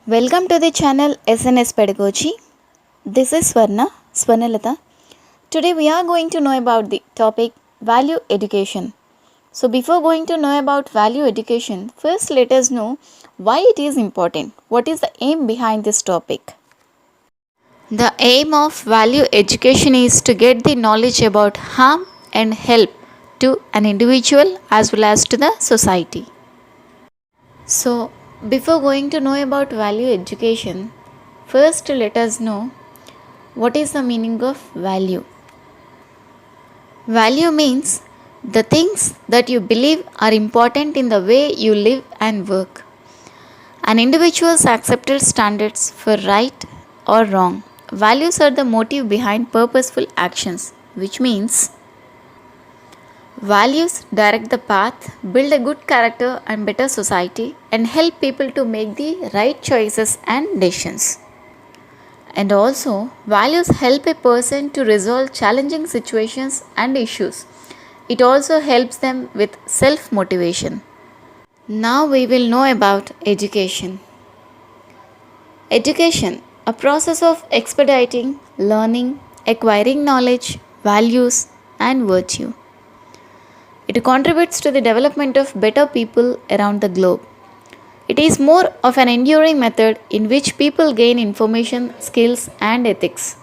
Welcome to the channel SNS Pedagogy. This is Swarnalata. Today we are going to know about the topic value education. So before going to know about value education, first let us know why it is important. What is the aim behind this topic? The aim of value education is to get the knowledge about harm and help to an individual as well as to the society. So, before going to know about value education, first let us know what is the meaning of value. Value means the things that you believe are important in the way you live and work. An individual's accepted standards for right or wrong. Values are the motive behind purposeful actions, which means values direct the path, build a good character and better society, and help people to make the right choices and decisions. And also, values help a person to resolve challenging situations and issues. It also helps them with self motivation. Now we will know about education. Education, a process of expediting learning, acquiring knowledge, values, and virtue. It contributes to the development of better people around the globe. It is more of an enduring method in which people gain information, skills, and ethics.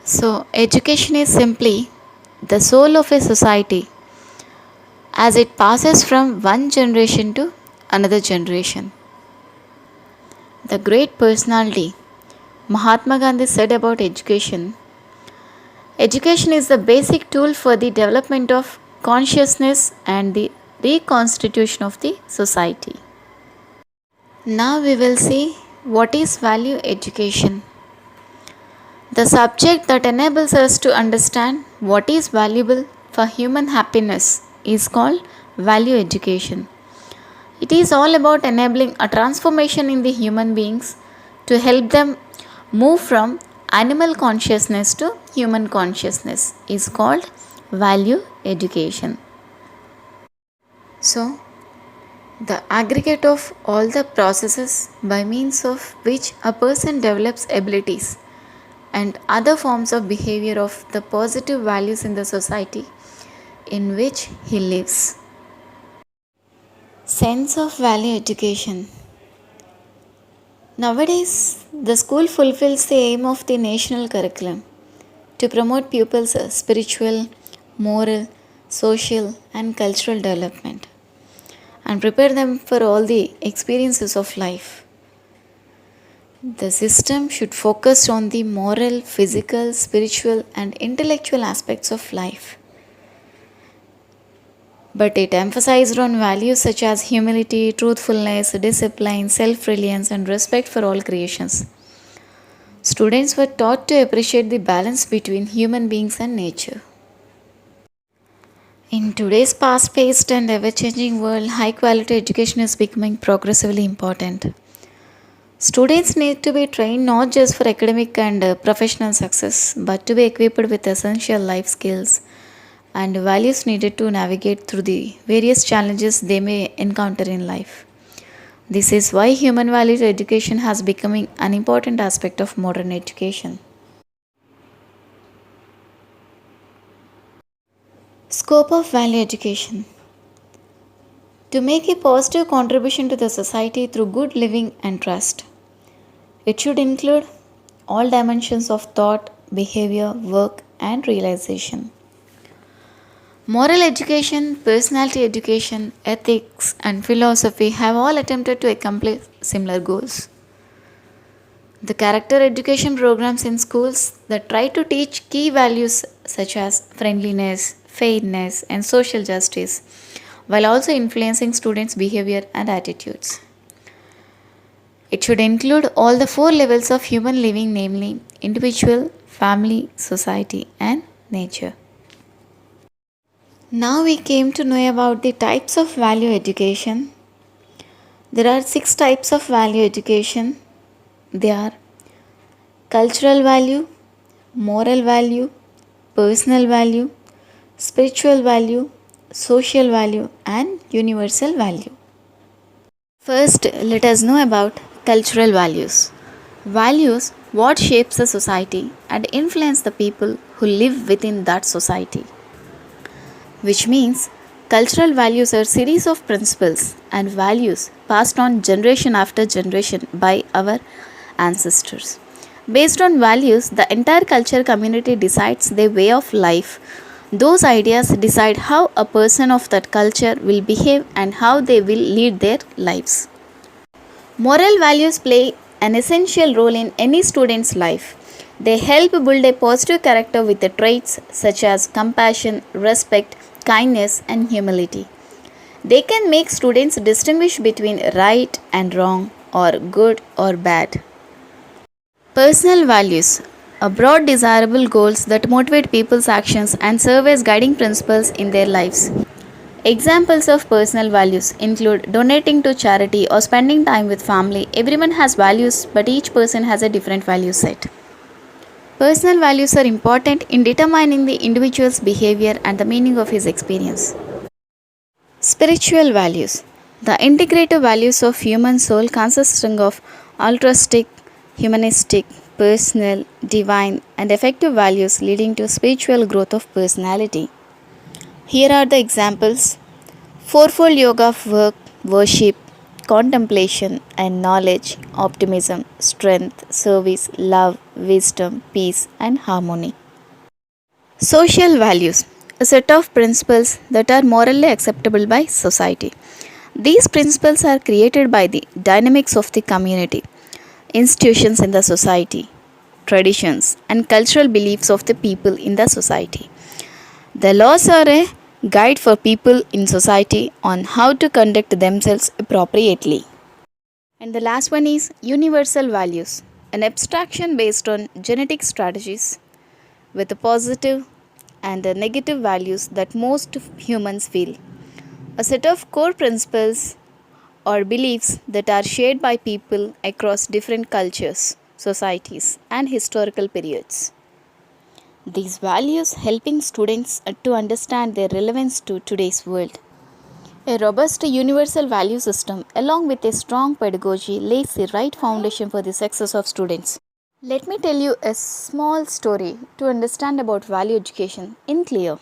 So, education is simply the soul of a society as it passes from one generation to another generation. The great personality Mahatma Gandhi said about education: education is the basic tool for the development of consciousness and the reconstitution of the society. Now we will see what is value education. The subject that enables us to understand what is valuable for human happiness is called value education. It is all about enabling a transformation in the human beings to help them move from animal consciousness to human consciousness is called value education. So, the aggregate of all the processes by means of which a person develops abilities and other forms of behavior of the positive values in the society in which he lives. Sense of value education. Nowadays, the school fulfills the aim of the national curriculum to promote pupils' spiritual, moral, social, and cultural development and prepare them for all the experiences of life. The system should focus on the moral, physical, spiritual, and intellectual aspects of life. But it emphasized on values such as humility, truthfulness, discipline, self reliance, and respect for all creations. Students were taught to appreciate the balance between human beings and nature. In today's fast paced and ever changing world, high quality education is becoming progressively important. Students need to be trained not just for academic and professional success, but to be equipped with essential life skills and values needed to navigate through the various challenges they may encounter in life. This is why human values education has become an important aspect of modern education. Scope of value education. To make a positive contribution to the society through good living and trust. It should include all dimensions of thought, behavior, work, and realization. Moral education, personality education, ethics, and philosophy have all attempted to accomplish similar goals. The character education programs in schools that try to teach key values such as friendliness, fairness, and social justice, while also influencing students' behavior and attitudes. It should include all the four levels of human living, namely individual, family, society, and nature. Now we came to know about the types of value education. There are 6 types of value education. They are cultural value, moral value, personal value, spiritual value, social value, and universal value. First, let us know about cultural values. Values what shapes a society and influence the people who live within that society. Which means cultural values are series of principles and values passed on generation after generation by our ancestors. Based on values, the entire culture community decides their way of life. Those ideas decide how a person of that culture will behave and how they will lead their lives. Moral values play an essential role in any student's life. They help build a positive character with the traits such as compassion, respect, kindness, and humility. They can make students distinguish between right and wrong or good or bad. Personal values are broad desirable goals that motivate people's actions and serve as guiding principles in their lives. Examples of personal values include donating to charity or spending time with family. Everyone has values, but each person has a different value set. Personal values are important in determining the individual's behavior and the meaning of his experience. Spiritual values. The integrative values of human soul consisting of altruistic, humanistic, personal, divine, and effective values leading to spiritual growth of personality. Here are the examples: fourfold yoga of work, worship, contemplation, and knowledge, optimism, strength, service, love, wisdom, peace, and harmony. Social values, a set of principles that are morally acceptable by society. These principles are created by the dynamics of the community, institutions in the society, traditions, and cultural beliefs of the people in the society. The laws are a guide for people in society on how to conduct themselves appropriately. And the last one is universal values, an abstraction based on genetic strategies with the positive and the negative values that most humans feel. A set of core principles or beliefs that are shared by people across different cultures, societies, and historical periods. These values helping students to understand their relevance to today's world. A robust universal value system along with a strong pedagogy lays the right foundation for the success of students. Let me tell you a small story to understand about value education in clear.